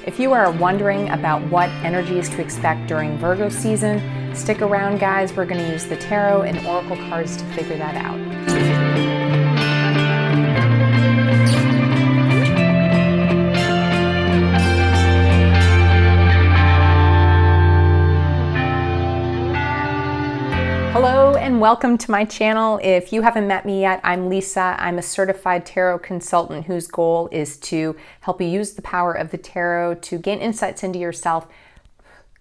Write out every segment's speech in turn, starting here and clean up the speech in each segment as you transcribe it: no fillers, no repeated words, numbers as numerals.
If you are wondering about what energies to expect during Virgo season, stick around, guys. We're going to use the tarot and oracle cards to figure that out. Hello and welcome to my channel. If you haven't met me yet, I'm Leesa. I'm a certified tarot consultant whose goal is to help you use the power of the tarot to gain insights into yourself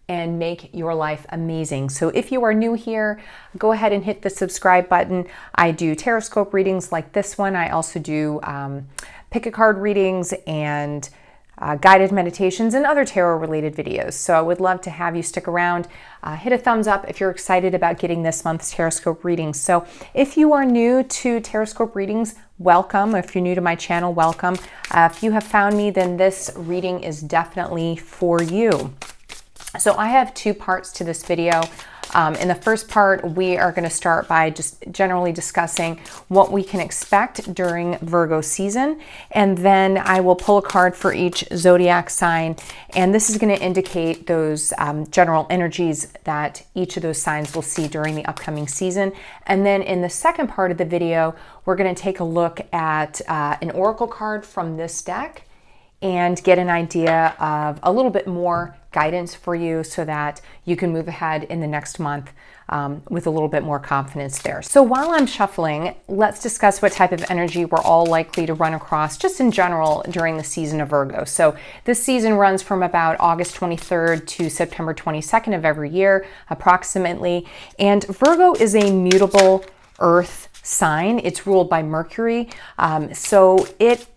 and make your life amazing. So if you are new here, go ahead and hit the subscribe button. I do Tarotscope readings like this one. I also do pick a card readings and guided meditations and other tarot related videos. So I would love to have you stick around. Hit a thumbs up if you're excited about getting this month's Tarotscope readings. So if you are new to Tarotscope readings, welcome. If you're new to my channel, welcome. If you have found me, then this reading is definitely for you. So I have two parts to this video. In the first part, we are going to start by just generally discussing what we can expect during Virgo season. And then I will pull a card for each zodiac sign. And this is going to indicate those general energies that each of those signs will see during the upcoming season. And then in the second part of the video, we're going to take a look at an oracle card from this deck and get an idea of a little bit more guidance for you so that you can move ahead in the next month with a little bit more confidence there. So while I'm shuffling, let's discuss what type of energy we're all likely to run across just in general during the season of Virgo. So this season runs from about August 23rd to September 22nd of every year, approximately. And Virgo is a mutable earth sign. It's ruled by Mercury. So it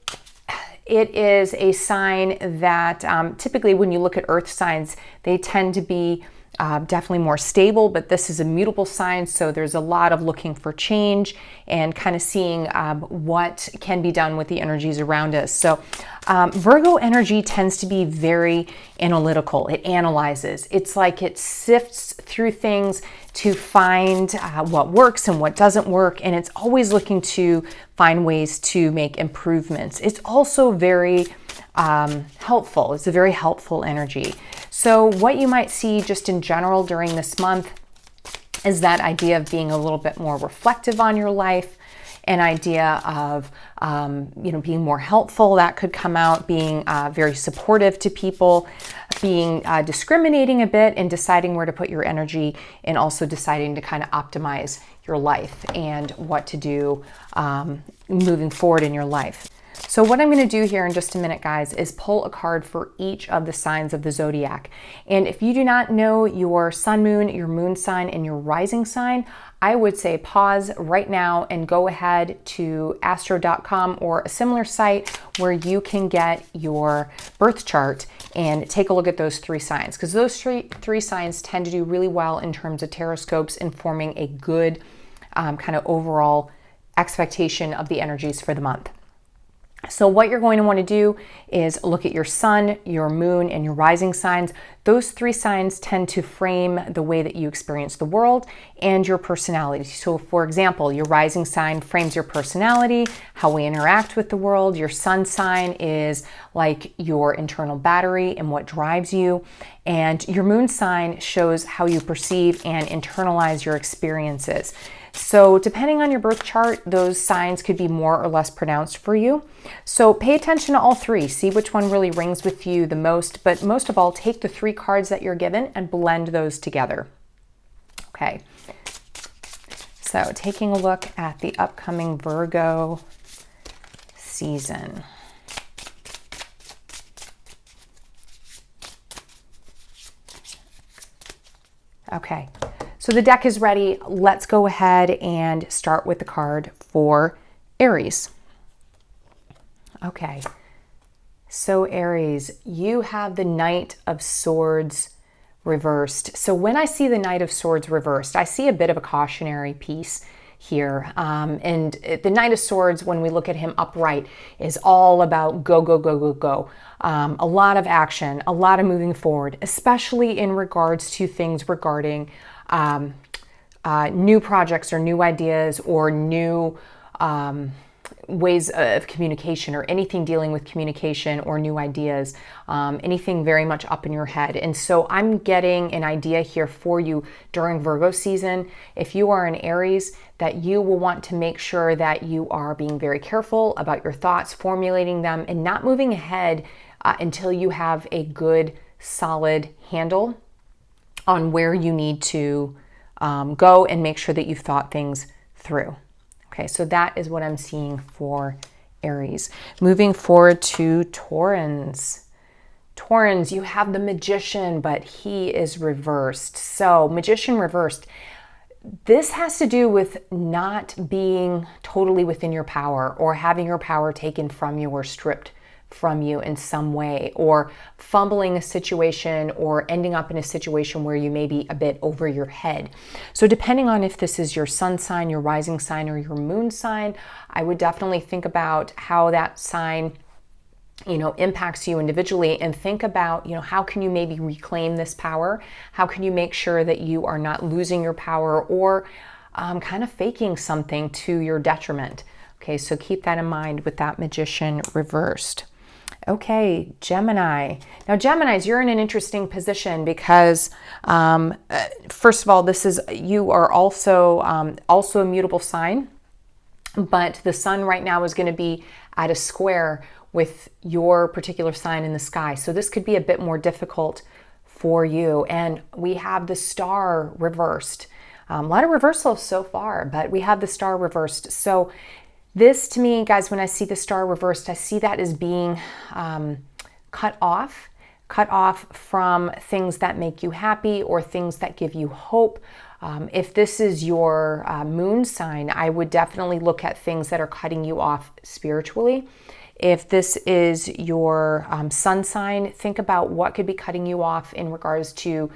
is a sign that typically when you look at earth signs, they tend to be definitely more stable, but this is a mutable sign, so there's a lot of looking for change and kind of seeing what can be done with the energies around us. So Virgo energy tends to be very analytical. It analyzes. It's like it sifts through things to find what works and what doesn't work, and it's always looking to find ways to make improvements. It's also very helpful. It's a very helpful energy. So what you might see just in general during this month is that idea of being a little bit more reflective on your life, an idea of being more helpful. That could come out, being very supportive to people, being discriminating a bit and deciding where to put your energy, and also deciding to kind of optimize your life and what to do moving forward in your life. So what I'm going to do here in just a minute, guys, is pull a card for each of the signs of the zodiac. And if you do not know your sun, moon, your moon sign, and your rising sign, I would say pause right now and go ahead to astro.com or a similar site where you can get your birth chart and take a look at those three signs, because those three signs tend to do really well in terms of tarotscopes and forming a good kind of overall expectation of the energies for the month. So what you're going to want to do is look at your sun, your moon, and your rising signs. Those three signs tend to frame the way that you experience the world and your personality. So for example, your rising sign frames your personality, how we interact with the world. Your sun sign is like your internal battery and what drives you. And your moon sign shows how you perceive and internalize your experiences. So depending on your birth chart, those signs could be more or less pronounced for you. So pay attention to all three. See which one really rings with you the most. But most of all, take the three cards that you're given and blend those together. Okay. So taking a look at the upcoming Virgo season. Okay. So the deck is ready. Let's go ahead and start with the card for Aries. Okay, so Aries, you have the Knight of Swords reversed. So when I see the Knight of Swords reversed, I see a bit of a cautionary piece here. And the Knight of Swords, when we look at him upright, is all about go, go, go, go, go. A lot of action, a lot of moving forward, especially in regards to things regarding new projects or new ideas or new ways of communication or anything dealing with communication or new ideas, anything very much up in your head. And so I'm getting an idea here for you during Virgo season. If you are an Aries, that you will want to make sure that you are being very careful about your thoughts, formulating them, and not moving ahead until you have a good, solid handle on where you need to go and make sure that you've thought things through. Okay, so that is what I'm seeing for Aries. Moving forward to Taurans. Taurans, you have the Magician, but he is reversed. So Magician reversed. This has to do with not being totally within your power, or having your power taken from you or stripped from you in some way, or fumbling a situation or ending up in a situation where you may be a bit over your head. So depending on if this is your sun sign, your rising sign, or your moon sign, I would definitely think about how that sign impacts you individually, and think about, how can you maybe reclaim this power? How can you make sure that you are not losing your power or kind of faking something to your detriment? Okay, so keep that in mind with that Magician reversed. Okay, Gemini. Now, Geminis, you're in an interesting position because, first of all, you are also a mutable sign, but the sun right now is going to be at a square with your particular sign in the sky. So this could be a bit more difficult for you. And we have the star reversed. A lot of reversals so far, but we have the star reversed. So this, to me, guys, when I see the star reversed, I see that as being cut off from things that make you happy or things that give you hope. If this is your moon sign, I would definitely look at things that are cutting you off spiritually. If this is your sun sign, think about what could be cutting you off in regards to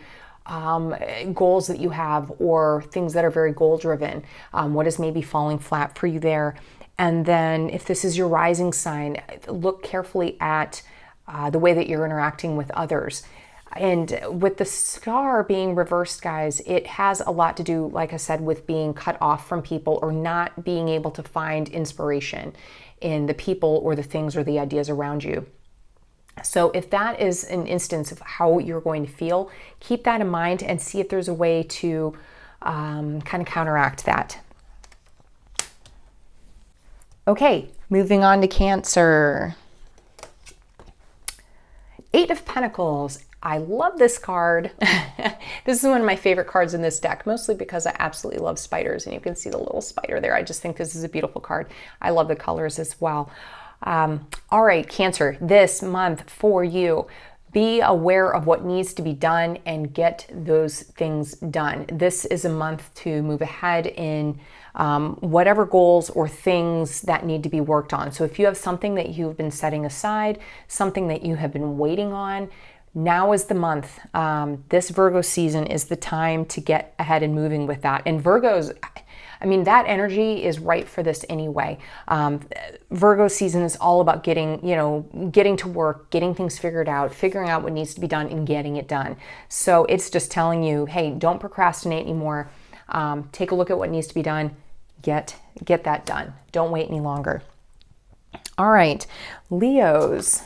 goals that you have, or things that are very goal driven. What is maybe falling flat for you there? And then if this is your rising sign, look carefully at the way that you're interacting with others. And with the star being reversed, guys, it has a lot to do, like I said, with being cut off from people, or not being able to find inspiration in the people or the things or the ideas around you. So if that is an instance of how you're going to feel, keep that in mind and see if there's a way to kind of counteract that. Okay, moving on to Cancer. 8 of Pentacles. I love this card. This is one of my favorite cards in this deck, mostly because I absolutely love spiders, and you can see the little spider there. I just think this is a beautiful card. I love the colors as well. All right, Cancer, this month for you, be aware of what needs to be done and get those things done. This is a month to move ahead in whatever goals or things that need to be worked on. So if you have something that you've been setting aside, something that you have been waiting on, now is the month. This Virgo season is the time to get ahead and moving with that. And Virgos, that energy is right for this anyway. Virgo season is all about getting to work, getting things figured out, figuring out what needs to be done and getting it done. So it's just telling you, hey, don't procrastinate anymore. Take a look at what needs to be done. Get that done. Don't wait any longer. All right, Leos.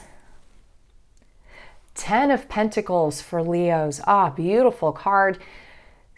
10 of Pentacles for Leos. Beautiful card.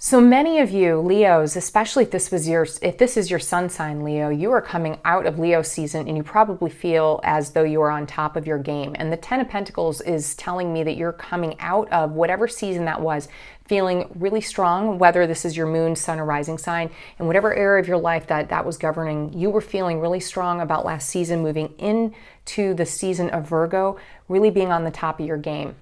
So many of you Leos, especially if this is your sun sign, Leo, you are coming out of Leo season and you probably feel as though you are on top of your game. And the 10 of Pentacles is telling me that you're coming out of whatever season that was, feeling really strong, whether this is your moon, sun, or rising sign, and whatever area of your life that was governing, you were feeling really strong about last season, moving into the season of Virgo, really being on the top of your game.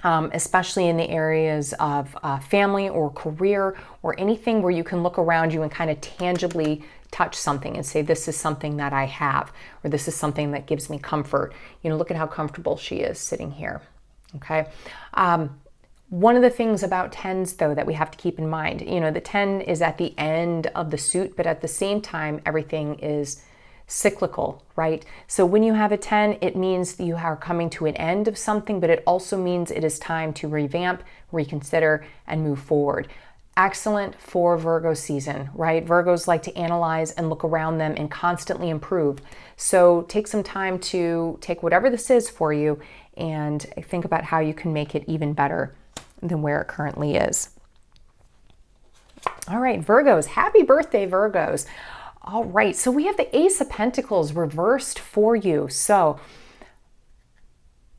Especially in the areas of family or career, or anything where you can look around you and kind of tangibly touch something and say, this is something that I have, or this is something that gives me comfort. Look at how comfortable she is sitting here. Okay. One of the things about 10s, though, that we have to keep in mind, the 10 is at the end of the suit, but at the same time, everything is cyclical, right? So when you have a 10, it means that you are coming to an end of something, but it also means it is time to revamp, reconsider, and move forward. excellent for Virgo season, right? Virgos like to analyze and look around them and constantly improve. So take some time to take whatever this is for you and think about how you can make it even better than where it currently is. All right, Virgos, happy birthday, Virgos. All right, so we have the Ace of Pentacles reversed for you. So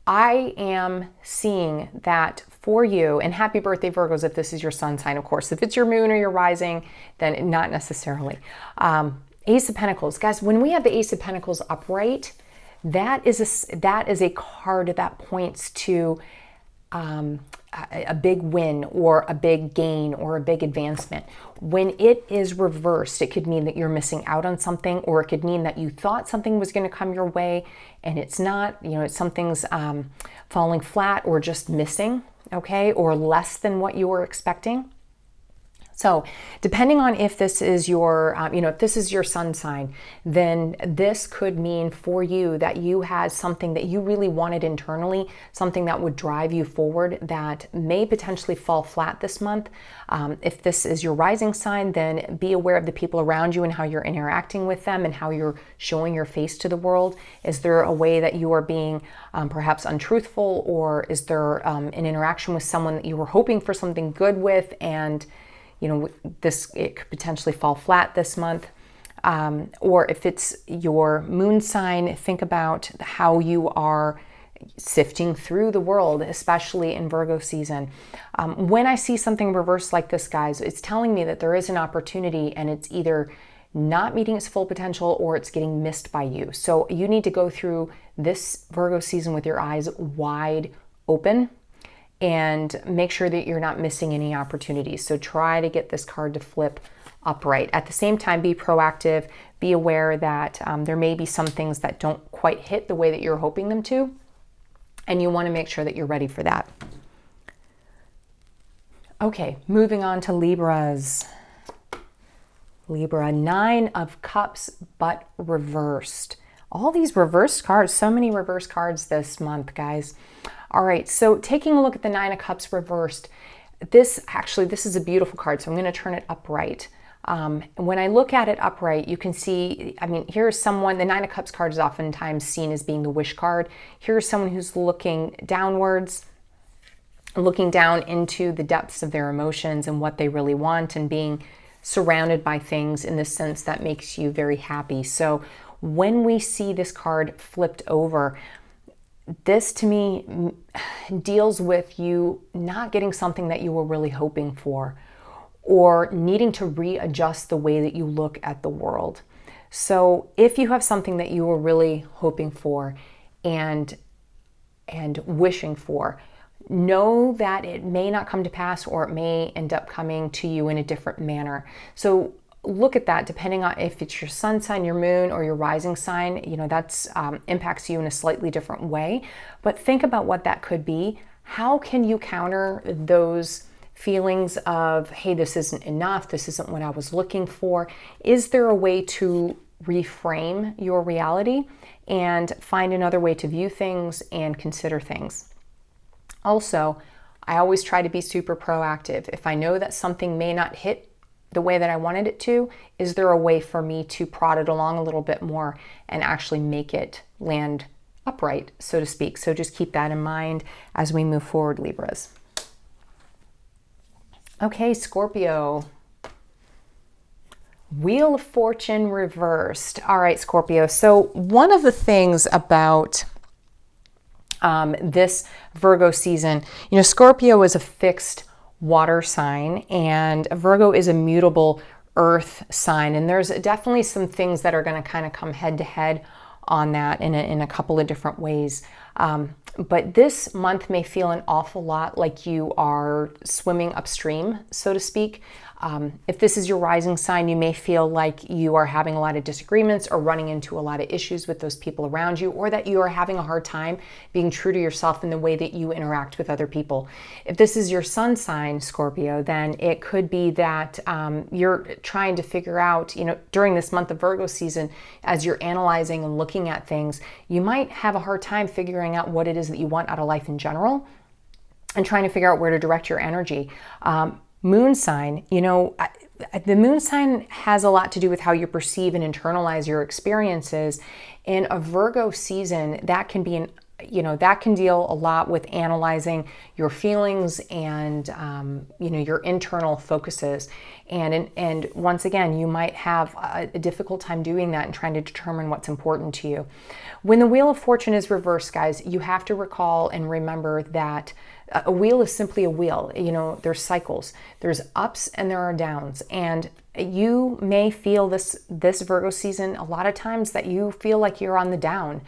I am seeing that for you, and happy birthday, Virgos, if this is your sun sign, of course. If it's your moon or your rising, then not necessarily. Ace of Pentacles. Guys, when we have the Ace of Pentacles upright, that is a card that points to a big win or a big gain or a big advancement. When it is reversed, it could mean that you're missing out on something, or it could mean that you thought something was going to come your way and it's not, something's falling flat or just missing, okay, or less than what you were expecting. So depending on if this is your, if this is your sun sign, then this could mean for you that you had something that you really wanted internally, something that would drive you forward that may potentially fall flat this month. If this is your rising sign, then be aware of the people around you and how you're interacting with them and how you're showing your face to the world. Is there a way that you are being perhaps untruthful, or is there an interaction with someone that you were hoping for something good with, and it could potentially fall flat this month. Or if it's your moon sign, think about how you are sifting through the world, especially in Virgo season. When I see something reversed like this, guys, it's telling me that there is an opportunity and it's either not meeting its full potential or it's getting missed by you. So you need to go through this Virgo season with your eyes wide open and make sure that you're not missing any opportunities. So try to get this card to flip upright. At the same time, be proactive. Be aware that there may be some things that don't quite hit the way that you're hoping them to, and you want to make sure that you're ready for that. Okay, moving on to Libras. Libra, 9 of Cups, but reversed. All these reversed cards, so many reverse cards this month, guys. All right, so taking a look at the 9 of Cups reversed, this is a beautiful card, so I'm going to turn it upright. When I look at it upright, you can see, here's someone, the 9 of Cups card is oftentimes seen as being the wish card. Here's someone who's looking downwards, looking down into the depths of their emotions and what they really want, and being surrounded by things in the sense that makes you very happy. So when we see this card flipped over, this to me deals with you not getting something that you were really hoping for, or needing to readjust the way that you look at the world. So if you have something that you were really hoping for and wishing for, know that it may not come to pass, or it may end up coming to you in a different manner. So look at that depending on if it's your sun sign, your moon, or your rising sign. That's impacts you in a slightly different way. But think about what that could be. How can you counter those feelings of, hey, this isn't enough, this isn't what I was looking for? Is there a way to reframe your reality and find another way to view things and consider things? Also, I always try to be super proactive. If I know that something may not hit the way that I wanted it to, is there a way for me to prod it along a little bit more and actually make it land upright, so to speak? So just keep that in mind as we move forward, Libras. Okay, Scorpio. Wheel of Fortune reversed. All right, Scorpio. So one of the things about this Virgo season, Scorpio is a fixed water sign, and Virgo is a mutable earth sign, and there's definitely some things that are going to kind of come head to head on that in a couple of different ways. But this month may feel an awful lot like you are swimming upstream, so to speak. If this is your rising sign, you may feel like you are having a lot of disagreements or running into a lot of issues with those people around you, or that you are having a hard time being true to yourself in the way that you interact with other people. If this is your sun sign, Scorpio, then it could be that you're trying to figure out, during this month of Virgo season, as you're analyzing and looking at things, you might have a hard time figuring out what it is that you want out of life in general and trying to figure out where to direct your energy. moon sign, you know, the moon sign has a lot to do with how you perceive and internalize your experiences. In a Virgo season, that can be that can deal a lot with analyzing your feelings and your internal focuses. And once again, you might have a difficult time doing that and trying to determine what's important to you. When the Wheel of Fortune is reversed, guys, you have to recall and remember that a wheel is simply a wheel. You know, there's cycles, there's ups and there are downs. And you may feel this Virgo season a lot of times that you feel like you're on the down.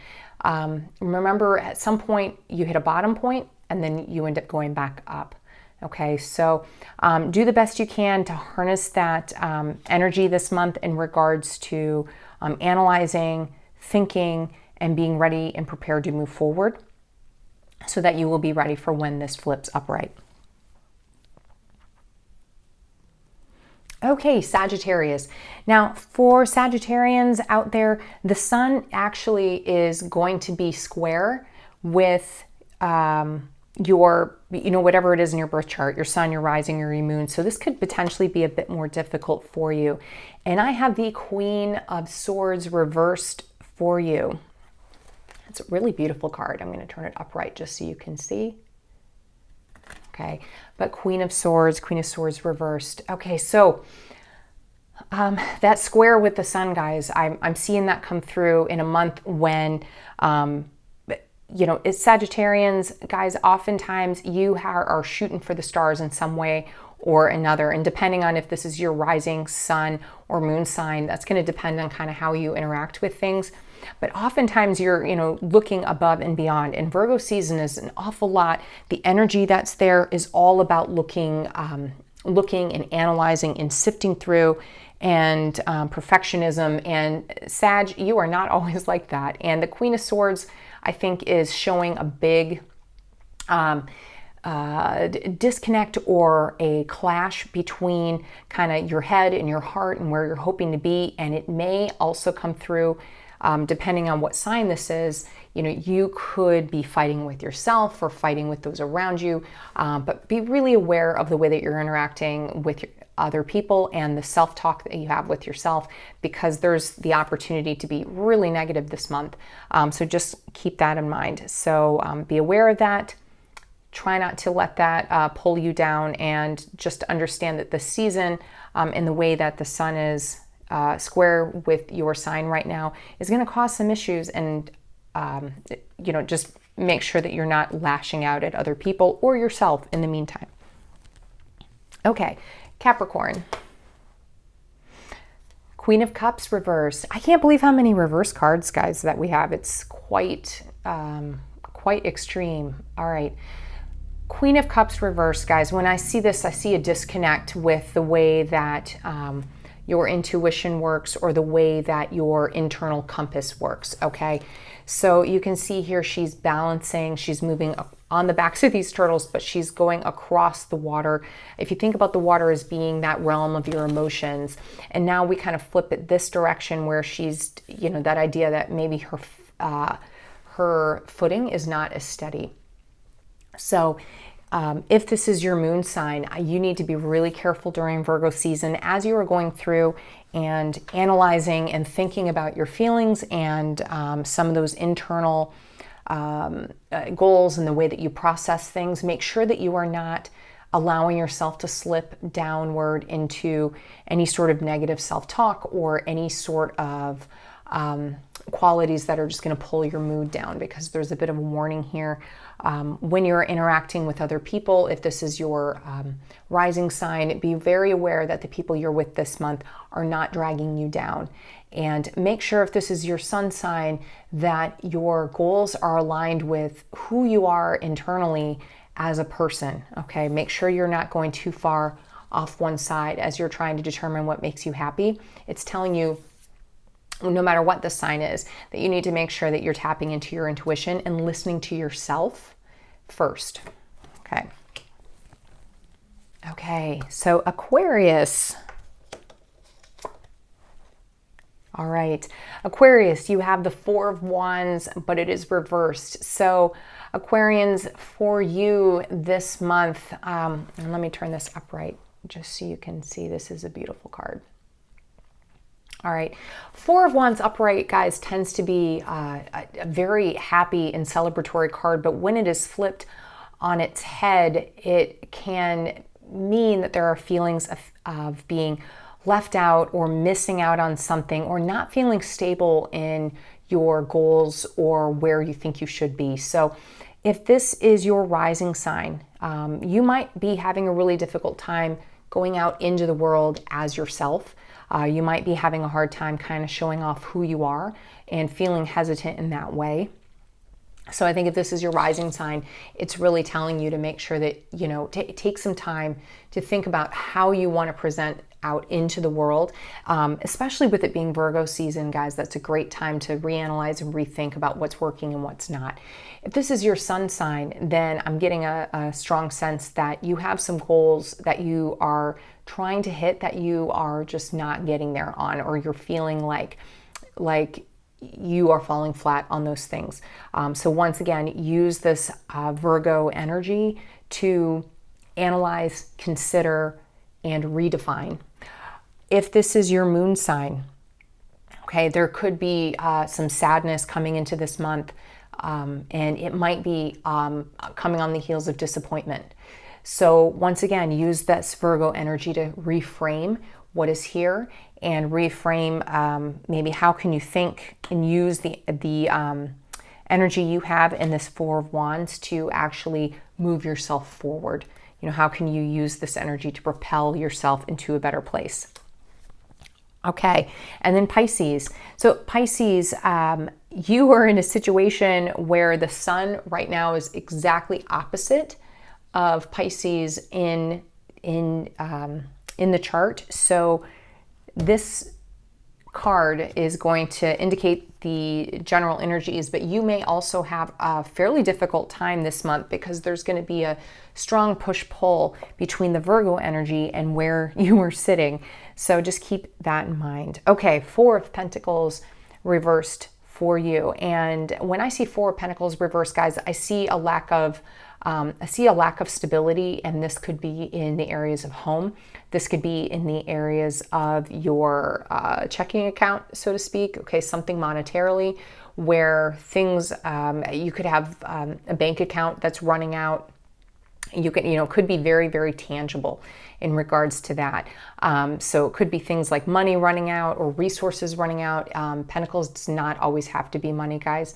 Remember, at some point you hit a bottom point and then you end up going back up. Okay, so do the best you can to harness that energy this month in regards to analyzing, thinking, and being ready and prepared to move forward, so that you will be ready for when this flips upright. Okay, Sagittarius. Now, for Sagittarians out there, the sun actually is going to be square with your, whatever it is in your birth chart, your sun, your rising, your moon. So this could potentially be a bit more difficult for you. And I have the Queen of Swords reversed for you. It's a really beautiful card. I'm going to turn it upright just so you can see. Okay, but Queen of Swords reversed. Okay, so that square with the sun, guys, I'm seeing that come through in a month when, it's Sagittarians, guys, oftentimes you are shooting for the stars in some way or another. And depending on if this is your rising sun or moon sign, that's going to depend on kind of how you interact with things. But oftentimes you're, looking above and beyond. And Virgo season is an awful lot. The energy that's there is all about looking and analyzing and sifting through and perfectionism. And Sag, you are not always like that. And the Queen of Swords, I think, is showing a big disconnect or a clash between kind of your head and your heart and where you're hoping to be. And it may also come through, depending on what sign this is, you could be fighting with yourself or fighting with those around you, but be really aware of the way that you're interacting with other people and the self-talk that you have with yourself, because there's the opportunity to be really negative this month. So just keep that in mind. So be aware of that. Try not to let that pull you down, and just understand that the season and the way that the sun is square with your sign right now is going to cause some issues. And, just make sure that you're not lashing out at other people or yourself in the meantime. Okay, Capricorn. Queen of Cups reversed. I can't believe how many reverse cards, guys, that we have. It's quite extreme. All right. Queen of Cups reversed, guys. When I see this, I see a disconnect with the way that your intuition works, or the way that your internal compass works, okay? So you can see here she's balancing, she's moving on the backs of these turtles, but she's going across the water. If you think about the water as being that realm of your emotions, and now we kind of flip it this direction where she's, that idea that maybe her footing is not as steady. So if this is your moon sign, you need to be really careful during Virgo season as you are going through and analyzing and thinking about your feelings and some of those internal goals and the way that you process things. Make sure that you are not allowing yourself to slip downward into any sort of negative self-talk or any sort of qualities that are just going to pull your mood down, because there's a bit of a warning here. When you're interacting with other people, if this is your rising sign, be very aware that the people you're with this month are not dragging you down. And make sure, if this is your sun sign, that your goals are aligned with who you are internally as a person, okay? Make sure you're not going too far off one side as you're trying to determine what makes you happy. It's telling you, no matter what the sign is, that you need to make sure that you're tapping into your intuition and listening to yourself first. Okay, so Aquarius. All right, Aquarius, you have the Four of Wands, but it is reversed. So Aquarians, for you this month, and let me turn this upright just so you can see this is a beautiful card. All right, Four of Wands upright, guys, tends to be a very happy and celebratory card, but when it is flipped on its head, it can mean that there are feelings of being left out or missing out on something or not feeling stable in your goals or where you think you should be. So if this is your rising sign, you might be having a really difficult time going out into the world as yourself. You might be having a hard time kind of showing off who you are and feeling hesitant in that way. So I think if this is your rising sign, it's really telling you to make sure that, you know, take some time to think about how you want to present out into the world, especially with it being Virgo season, guys. That's a great time to reanalyze and rethink about what's working and what's not. If this is your sun sign, then I'm getting a strong sense that you have some goals that you are trying to hit that you are just not getting there on, or you're feeling like you are falling flat on those things. So once again, use this Virgo energy to analyze, consider, and redefine. If this is your moon sign, okay, there could be some sadness coming into this month, and it might be coming on the heels of disappointment. So once again, use this Virgo energy to reframe what is here and reframe maybe how can you think and use the energy you have in this Four of Wands to actually move yourself forward. You know, how can you use this energy to propel yourself into a better place? Okay, and then Pisces. So Pisces, you are in a situation where the sun right now is exactly opposite of Pisces in the chart. So this card is going to indicate the general energies, but you may also have a fairly difficult time this month because there's going to be a strong push-pull between the Virgo energy and where you are sitting. So just keep that in mind. Okay, Four of Pentacles reversed for you. And when I see Four of Pentacles reversed, guys, I see a lack of stability, and this could be in the areas of home. This could be in the areas of your checking account, so to speak. Okay, something monetarily where things, you could have a bank account that's running out. You can, could be very, very tangible in regards to that. So it could be things like money running out or resources running out. Pentacles does not always have to be money, guys.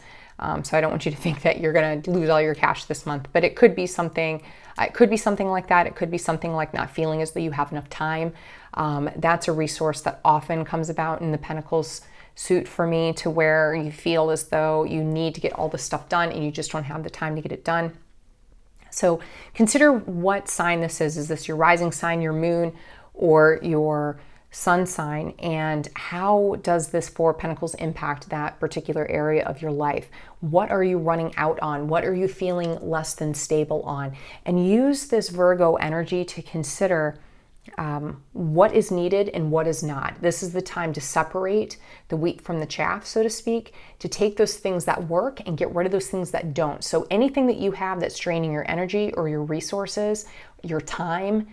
So I don't want you to think that you're going to lose all your cash this month, but it could be something. It could be something like that. It could be something like not feeling as though you have enough time. That's a resource that often comes about in the Pentacles suit for me, to where you feel as though you need to get all this stuff done and you just don't have the time to get it done. So consider what sign this is. Is this your rising sign, your moon, or your sun sign? And how does this Four of Pentacles impact that particular area of your life? What are you running out on? What are you feeling less than stable on? And use this Virgo energy to consider what is needed and what is not. This is the time to separate the wheat from the chaff, so to speak, to take those things that work and get rid of those things that don't. So anything that you have that's draining your energy or your resources, your time,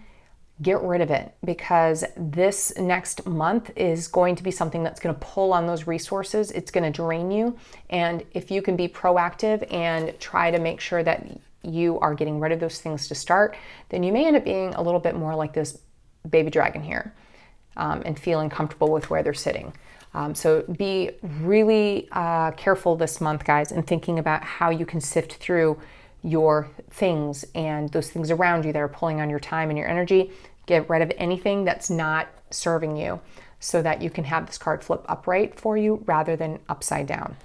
get rid of it, because this next month is going to be something that's going to pull on those resources. It's going to drain you. And if you can be proactive and try to make sure that you are getting rid of those things to start, then you may end up being a little bit more like this baby dragon here, and feeling comfortable with where they're sitting. So be really careful this month, guys, and thinking about how you can sift through your things and those things around you that are pulling on your time and your energy. Get rid of anything that's not serving you so that you can have this card flip upright for you rather than upside down.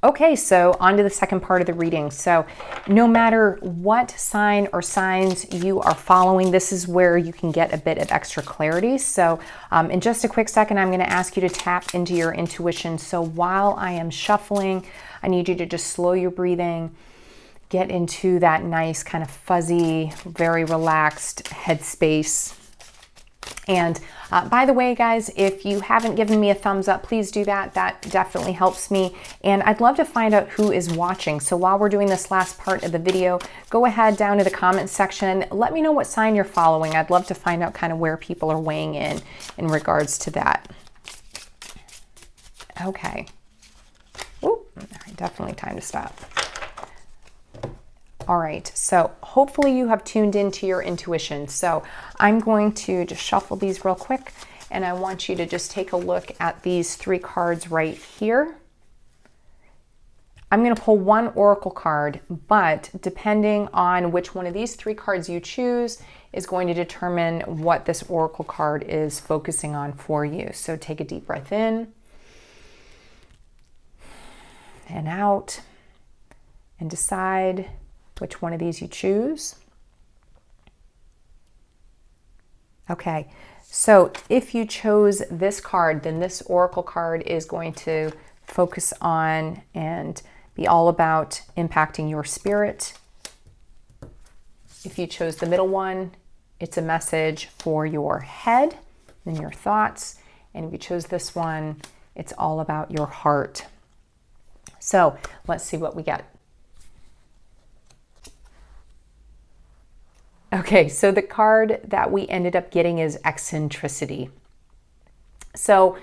Okay, so on to the second part of the reading. So no matter what sign or signs you are following, this is where you can get a bit of extra clarity. So in just a quick second, I'm going to ask you to tap into your intuition. So while I am shuffling, I need you to just slow your breathing, get into that nice kind of fuzzy, very relaxed headspace, And by the way, guys, if you haven't given me a thumbs up, please do that. That definitely helps me. And I'd love to find out who is watching. So while we're doing this last part of the video, go ahead down to the comment section. Let me know what sign you're following. I'd love to find out kind of where people are weighing in regards to that. Okay. Ooh, definitely time to stop. All right, so hopefully you have tuned into your intuition. So I'm going to just shuffle these real quick, and I want you to just take a look at these 3 cards right here. I'm going to pull one oracle card, but depending on which one of these 3 cards you choose is going to determine what this oracle card is focusing on for you. So take a deep breath in and out, and decide which one of these you choose. Okay, so if you chose this card, then this oracle card is going to focus on and be all about impacting your spirit. If you chose the middle one, it's a message for your head and your thoughts. And if you chose this one, it's all about your heart. So let's see what we get. Okay, so the card that we ended up getting is eccentricity. So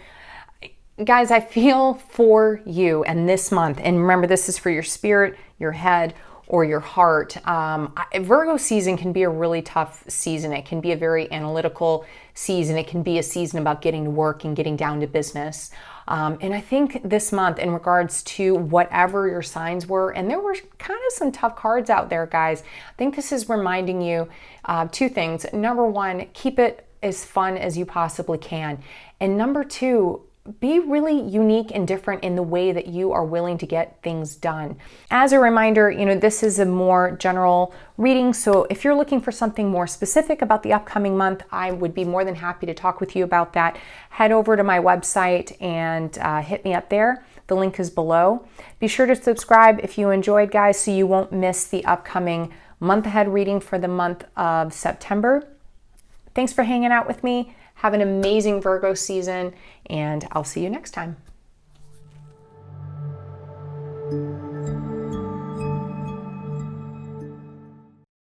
guys, I feel for you and this month, and remember, this is for your spirit, your head, or your heart. Virgo season can be a really tough season. It can be a very analytical season. It can be a season about getting to work and getting down to business. And I think this month, in regards to whatever your signs were, and there were kind of some tough cards out there, guys, I think this is reminding you 2 things. Number 1, keep it as fun as you possibly can. And number 2, be really unique and different in the way that you are willing to get things done. As a reminder, you know, this is a more general reading, so if you're looking for something more specific about the upcoming month, I would be more than happy to talk with you about that. Head over to my website and hit me up there. The link is below. Be sure to subscribe if you enjoyed, guys, so you won't miss the upcoming month ahead reading for the month of September. Thanks for hanging out with me. Have an amazing Virgo season, and I'll see you next time.